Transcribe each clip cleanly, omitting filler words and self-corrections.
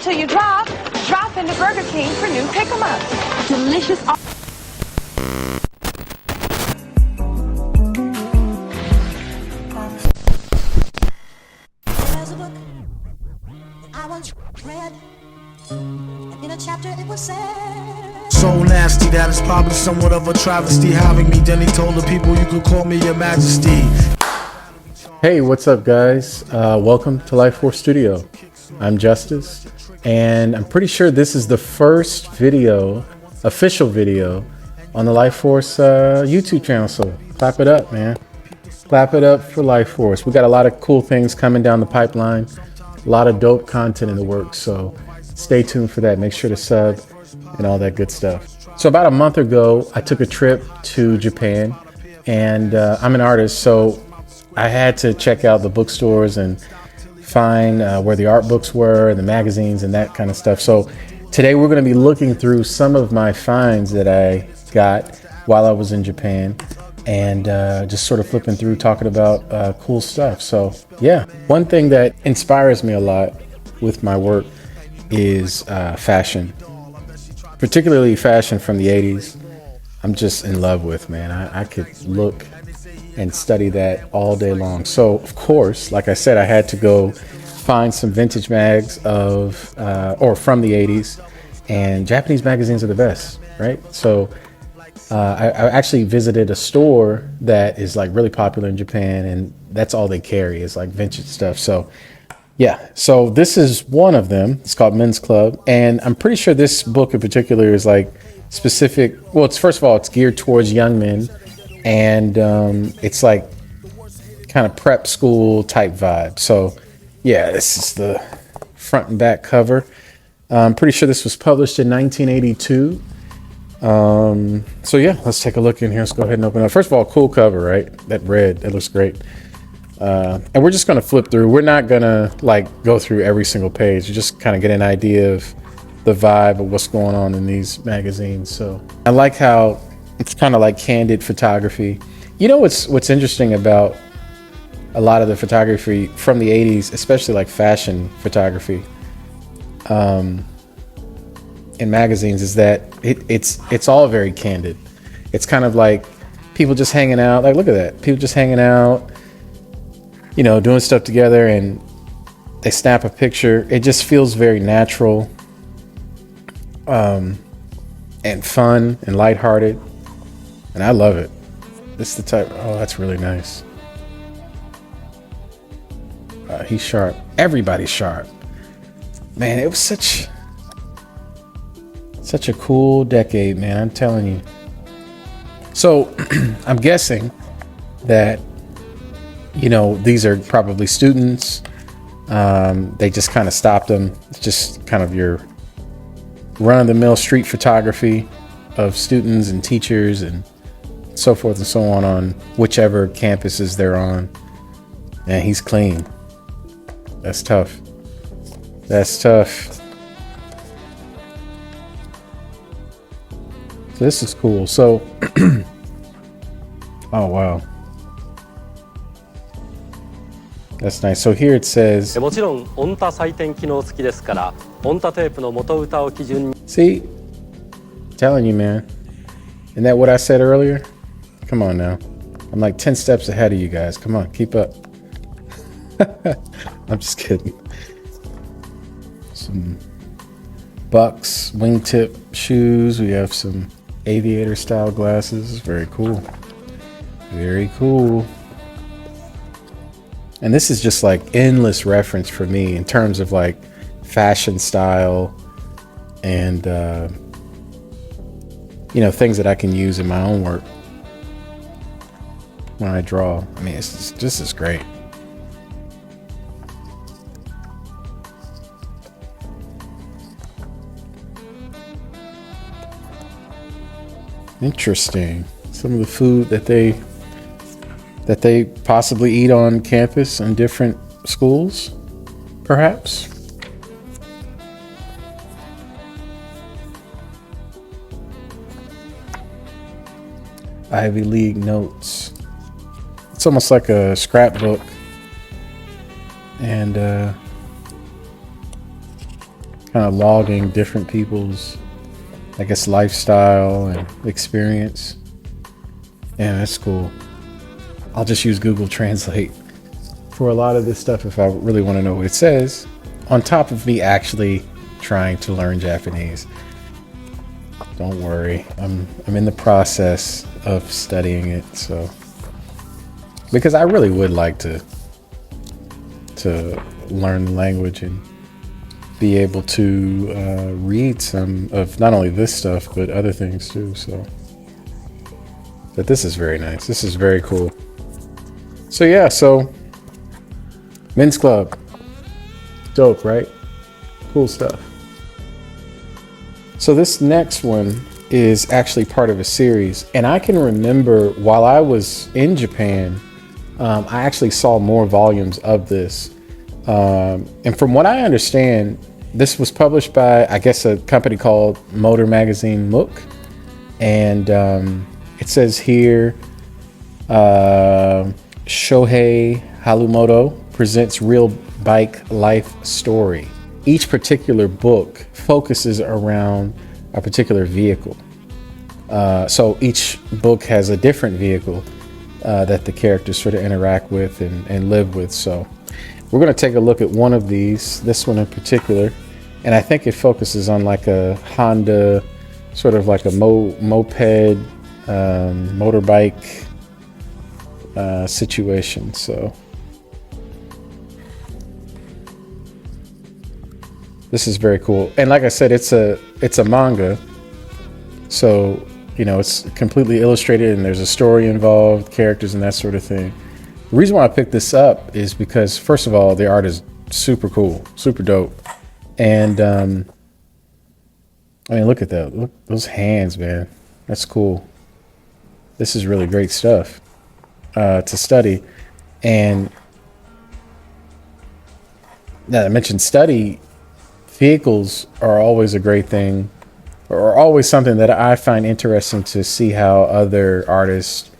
till you drop. Drop into Burger King for new pick-em-ups. Delicious. There's a book I once read. In a chapter it was said, So nasty that it's probably somewhat of a travesty having me. Then he told the people you could call me your majesty. Hey, what's up guys? Welcome to Life Force Studio. I'm Justice, and I'm pretty sure this is the first video, official video, on the Life Force YouTube channel, so clap it up, man. Clap it up for Life Force. We got a lot of cool things coming down the pipeline, a lot of dope content in the works, so stay tuned for that. Make sure to sub and all that good stuff. So about a month ago, I took a trip to Japan, and I'm an artist, so I had to check out the bookstores and find where the art books were, the magazines and that kind of stuff. So today we're going to be looking through some of my finds that I got while I was in Japan, and just sort of flipping through, talking about cool stuff. So yeah, one thing that inspires me a lot with my work is fashion, particularly fashion from the 80s. I'm just in love with, man. I could look and study that all day long. So of course, like I said, I had to go find some vintage mags of or from the 80s, and Japanese magazines are the best, right? So I actually visited a store that is like really popular in Japan, and that's all they carry is like vintage stuff. So yeah, so this is one of them. It's called Men's Club, and I'm pretty sure this book in particular is like specific. Well, it's, first of all, it's geared towards young men, and it's like kind of prep school type vibe. So yeah, this is the front and back cover. I'm pretty sure this was published in 1982. So yeah, let's take a look in here. Let's go ahead and open it up. First of all, cool cover, right? That red, that looks great. And we're just going to flip through. We're not going to like go through every single page. You just kind of get an idea of the vibe of what's going on in these magazines. So I like how it's kind of like candid photography. You know what's interesting about a lot of the photography from the 80s, especially like fashion photography in magazines, is that it's all very candid. It's kind of like people just hanging out. Like, look at that. People just hanging out, you know, doing stuff together, and they snap a picture. It just feels very natural and fun and lighthearted. And I love it. This is the type. Oh, that's really nice. He's sharp. Everybody's sharp. Man, it was such a cool decade, man. I'm telling you. So I'm guessing that, you know, these are probably students. They just kind of stopped them. It's just kind of your run-of-the-mill street photography of students and teachers and so forth and so on whichever campuses they're on. And he's clean. That's tough. That's tough. So this is cool. So, oh wow. That's nice. So here it says, もちろん音多採点機能付きですから、音多テープの元歌を基準に see, telling you, man. Isn't that what I said earlier? Come on now. I'm like 10 steps ahead of you guys. Come on, keep up. I'm just kidding. Some Bucks wingtip shoes. We have some aviator style glasses. Very cool. Very cool. And this is just like endless reference for me in terms of like fashion style and you know, things that I can use in my own work when I draw. I mean, it's just as great. Interesting. Some of the food that they possibly eat on campus in different schools, perhaps. Ivy League notes. It's almost like a scrapbook. And kind of logging different people's, I guess, lifestyle and experience. Yeah, that's cool. I'll just use Google Translate for a lot of this stuff if I really want to know what it says, on top of me actually trying to learn Japanese. Don't worry, I'm in the process of studying it, so because I really would like to learn the language and be able to read some of not only this stuff but other things too. So, but this is very nice. This is very cool. So yeah, so men's club, dope, right? Cool stuff. So this next one is actually part of a series, and I can remember while I was in Japan, I actually saw more volumes of this. And from what I understand, this was published by, I guess, a company called Motor Magazine Mook. And it says here, Shohei Harumoto presents real bike life story. Each particular book focuses around a particular vehicle. So each book has a different vehicle that the characters sort of interact with and live with. So we're going to take a look at one of these, this one in particular, and I think it focuses on like a Honda, sort of like a moped, motorbike situation. So this is very cool. And like I said, it's a manga. So, you know, it's completely illustrated and there's a story involved, characters and that sort of thing. The reason why I picked this up is because, first of all, the art is super cool, super dope. And, I mean, look at that. Look, those hands, man. That's cool. This is really great stuff to study. And now I mentioned study. Vehicles are always a great thing, or always something that I find interesting to see how other artists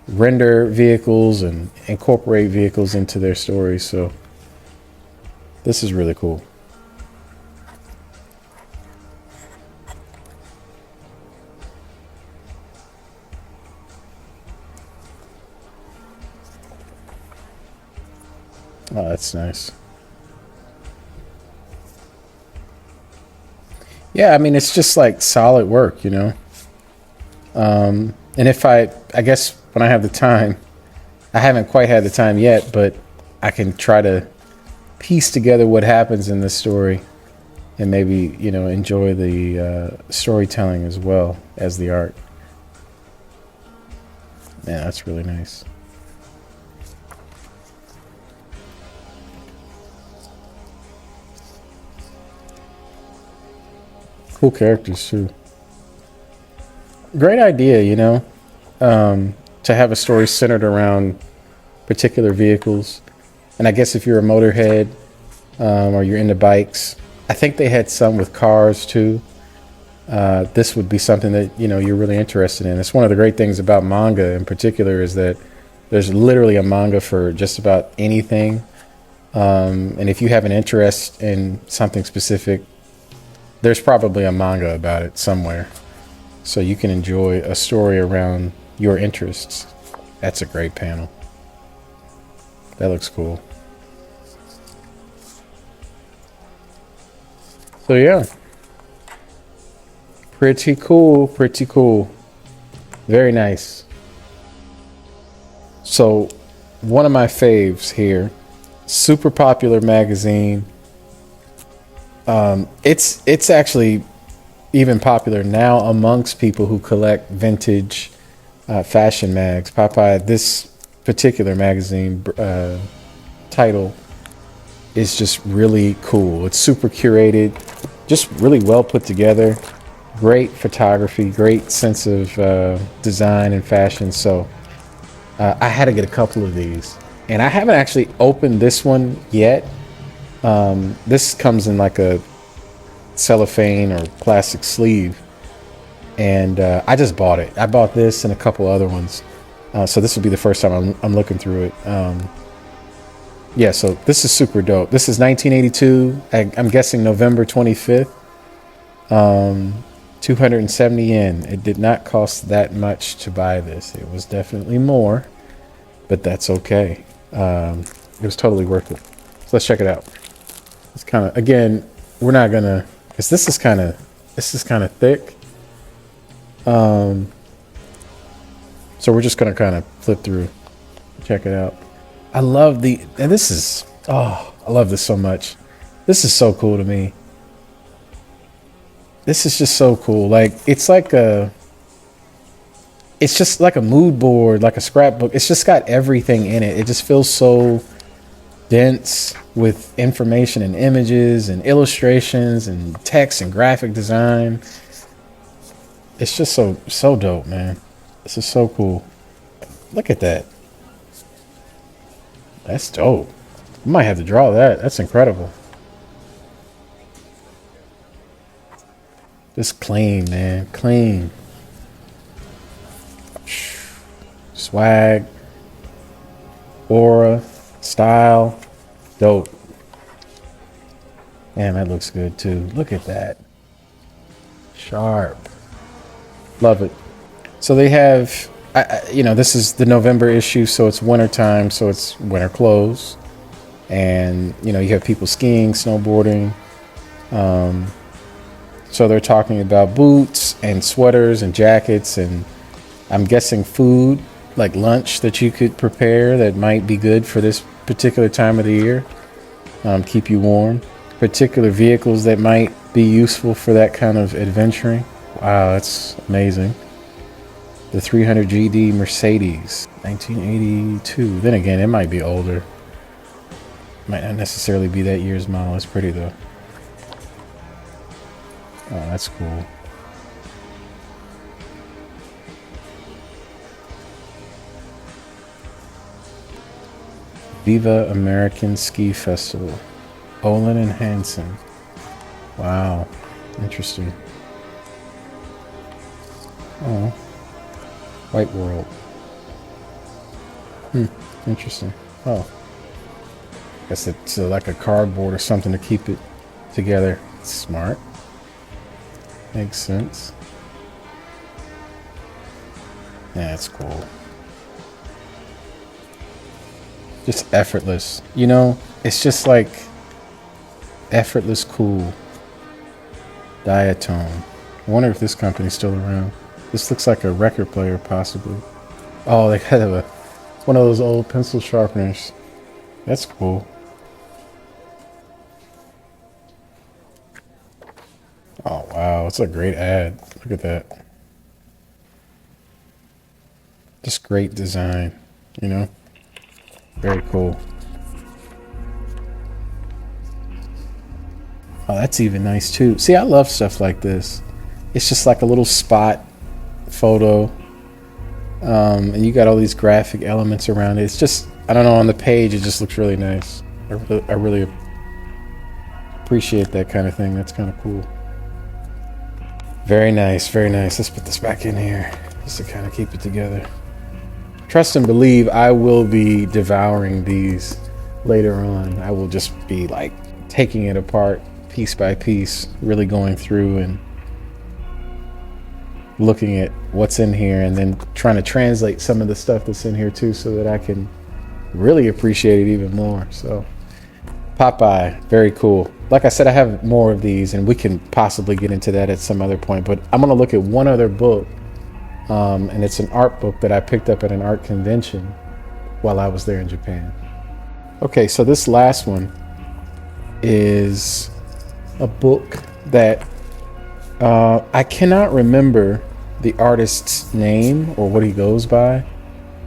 render vehicles and incorporate vehicles into their stories. So this is really cool. Oh, that's nice. Yeah, I mean, it's just like solid work, you know. And if I guess when I have the time, I haven't quite had the time yet, but I can try to piece together what happens in this story and maybe, you know, enjoy the storytelling as well as the art. Yeah, that's really nice. Cool characters too. Great idea, you know, to have a story centered around particular vehicles. And I guess if you're a motorhead or you're into bikes, I think they had some with cars too. This would be something that, you know, you're really interested in. It's one of the great things about manga in particular is that there's literally a manga for just about anything. And if you have an interest in something specific, there's probably a manga about it somewhere. So you can enjoy a story around your interests. That's a great panel. That looks cool. So yeah. Pretty cool, pretty cool. Very nice. So one of my faves here, super popular magazine. It's actually even popular now amongst people who collect vintage fashion mags. Popeye, this particular magazine title is just really cool. It's super curated, just really well put together. Great photography, great sense of design and fashion. So I had to get a couple of these, and I haven't actually opened this one yet. This comes in like a cellophane or plastic sleeve, and I just bought it. I bought this and a couple other ones, so this will be the first time I'm looking through it. Yeah, so this is super dope. This is 1982. I'm guessing November 25th. 270 yen. It did not cost that much to buy this. It was definitely more, but that's okay. It was totally worth it. So let's check it out. It's kind of, again, we're not gonna, because this is kind of thick. So we're just gonna kind of flip through, check it out. I love and this is, oh, I love this so much. This is so cool to me. This is just so cool. Like, it's just like a mood board, like a scrapbook. It's just got everything in it. It just feels so dense with information and images and illustrations and text and graphic design. It's just so dope, man. This is so cool. Look at that. That's dope. I might have to draw that. That's incredible. Just clean, man. Clean. Swag. Aura. Style. Dope. Damn, that looks good too. Look at that. Sharp. Love it. So they have, this is the November issue, so it's winter time, so it's winter clothes. And, you have people skiing, snowboarding. So they're talking about boots and sweaters and jackets, and I'm guessing food, like lunch that you could prepare that might be good for this particular time of the year. Keep you warm. Particular vehicles that might be useful for that kind of adventuring. Wow, that's amazing. The 300 GD Mercedes, 1982. Then again, it might be older. Might not necessarily be that year's model. It's pretty though. Oh, that's cool. Viva American Ski Festival. Olin and Hansen. Wow. Interesting. Oh. White World. Interesting. Oh. Guess it's like a cardboard or something to keep it together. Smart. Makes sense. Yeah, that's cool. Just effortless. It's just like effortless cool. Diatone. I wonder if this company's still around. This looks like a record player, possibly. Oh, they have one of those old pencil sharpeners. That's cool. Oh, wow. It's a great ad. Look at that. Just great design, Very cool. Oh, that's even nice, too. See, I love stuff like this. It's just like a little spot photo. And you got all these graphic elements around it. It's just, I don't know, on the page, it just looks really nice. I really appreciate that kind of thing. That's kind of cool. Very nice, very nice. Let's put this back in here just to kind of keep it together. Trust and believe I will be devouring these later on. I will just be like taking it apart piece by piece, really going through and looking at what's in here and then trying to translate some of the stuff that's in here too so that I can really appreciate it even more. So Popeye, very cool. Like I said, I have more of these and we can possibly get into that at some other point, but I'm going to look at one other book, and it's an art book that I picked up at an art convention while I was there in Japan. Okay, so this last one is a book that I cannot remember the artist's name or what he goes by,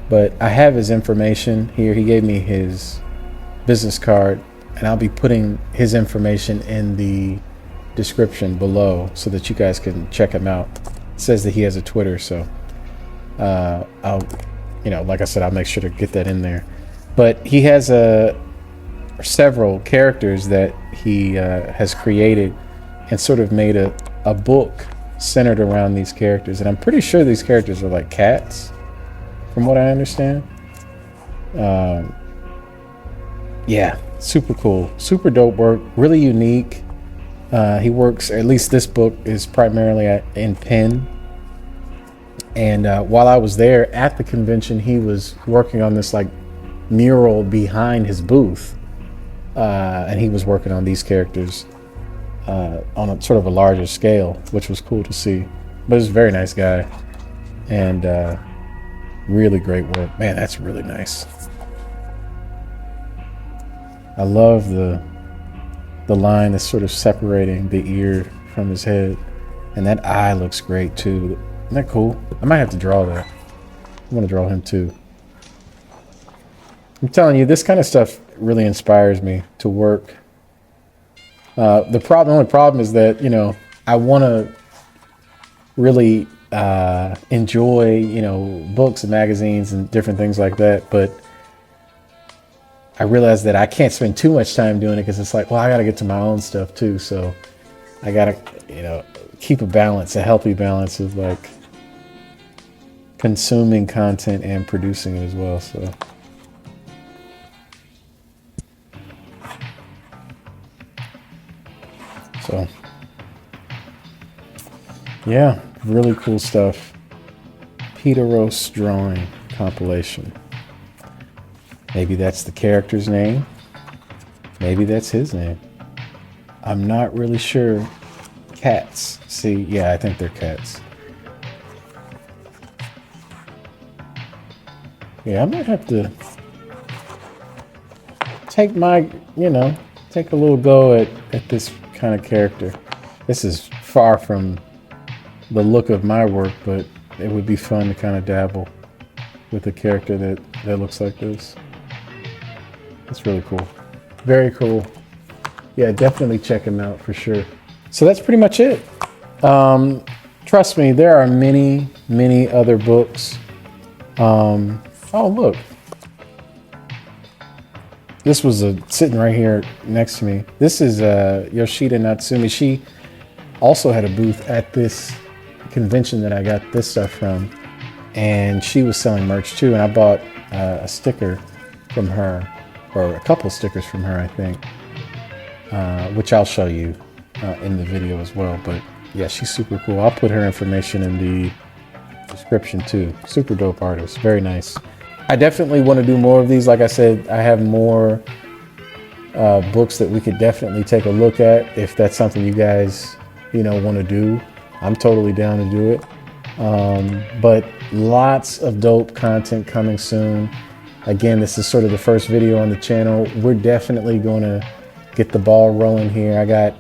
but I have his information here. He gave me his business card, and I'll be putting his information in the description below so that you guys can check him out. It says that he has a Twitter, so I'll, like I said, I'll make sure to get that in there. But he has several characters that he has created and sort of made a book centered around these characters. And I'm pretty sure these characters are like cats, from what I understand. yeah, super cool, super dope work, really unique. He works, at least this book is primarily in pen. And while I was there at the convention, he was working on this like mural behind his booth. And he was working on these characters on a sort of a larger scale, which was cool to see. But he's a very nice guy and really great work. Man, that's really nice. I love the line that's sort of separating the ear from his head. And that eye looks great too. Isn't that cool? I might have to draw that. I want to draw him too. I'm telling you, this kind of stuff really inspires me to work. The only problem is that, you know, I want to really enjoy, you know, books and magazines and different things like that. But I realize that I can't spend too much time doing it because it's like, well, I got to get to my own stuff too. So I got to, you know, keep a balance, a healthy balance of like consuming content and producing it as well. So yeah, really cool stuff. Peter Roast drawing compilation. Maybe that's the character's name. Maybe that's his name. I'm not really sure. Cats. See, yeah, I think they're cats. Yeah, I might have to take my, you know, take a little go at this kind of character. This is far from the look of my work, but it would be fun to kind of dabble with a character that looks like this. That's really cool. Very cool. Yeah, definitely check him out for sure. So that's pretty much it. Trust me, there are many, many other books. Oh, look. This was sitting right here next to me. This is Yoshida Natsumi. She also had a booth at this convention that I got this stuff from. And she was selling merch too. And I bought a sticker from her, or a couple stickers from her, I think, which I'll show you in the video as well. But yeah, she's super cool. I'll put her information in the description too. Super dope artist, very nice. I definitely want to do more of these. Like I said, I have more books that we could definitely take a look at. If that's something you guys, you know, want to do, I'm totally down to do it. But lots of dope content coming soon. Again, this is sort of the first video on the channel. We're definitely going to get the ball rolling here. I got,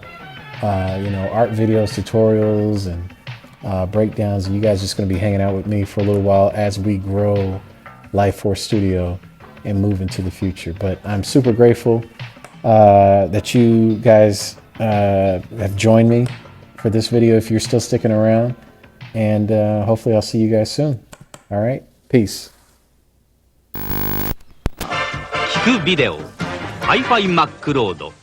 you know, art videos, tutorials, and breakdowns, and you guys just going to be hanging out with me for a little while as we grow Life Force Studio and move into the future. But I'm super grateful that you guys have joined me for this video if you're still sticking around, and hopefully I'll see you guys soon. All right, peace. 聞くビデオ Wi-Fi マックロード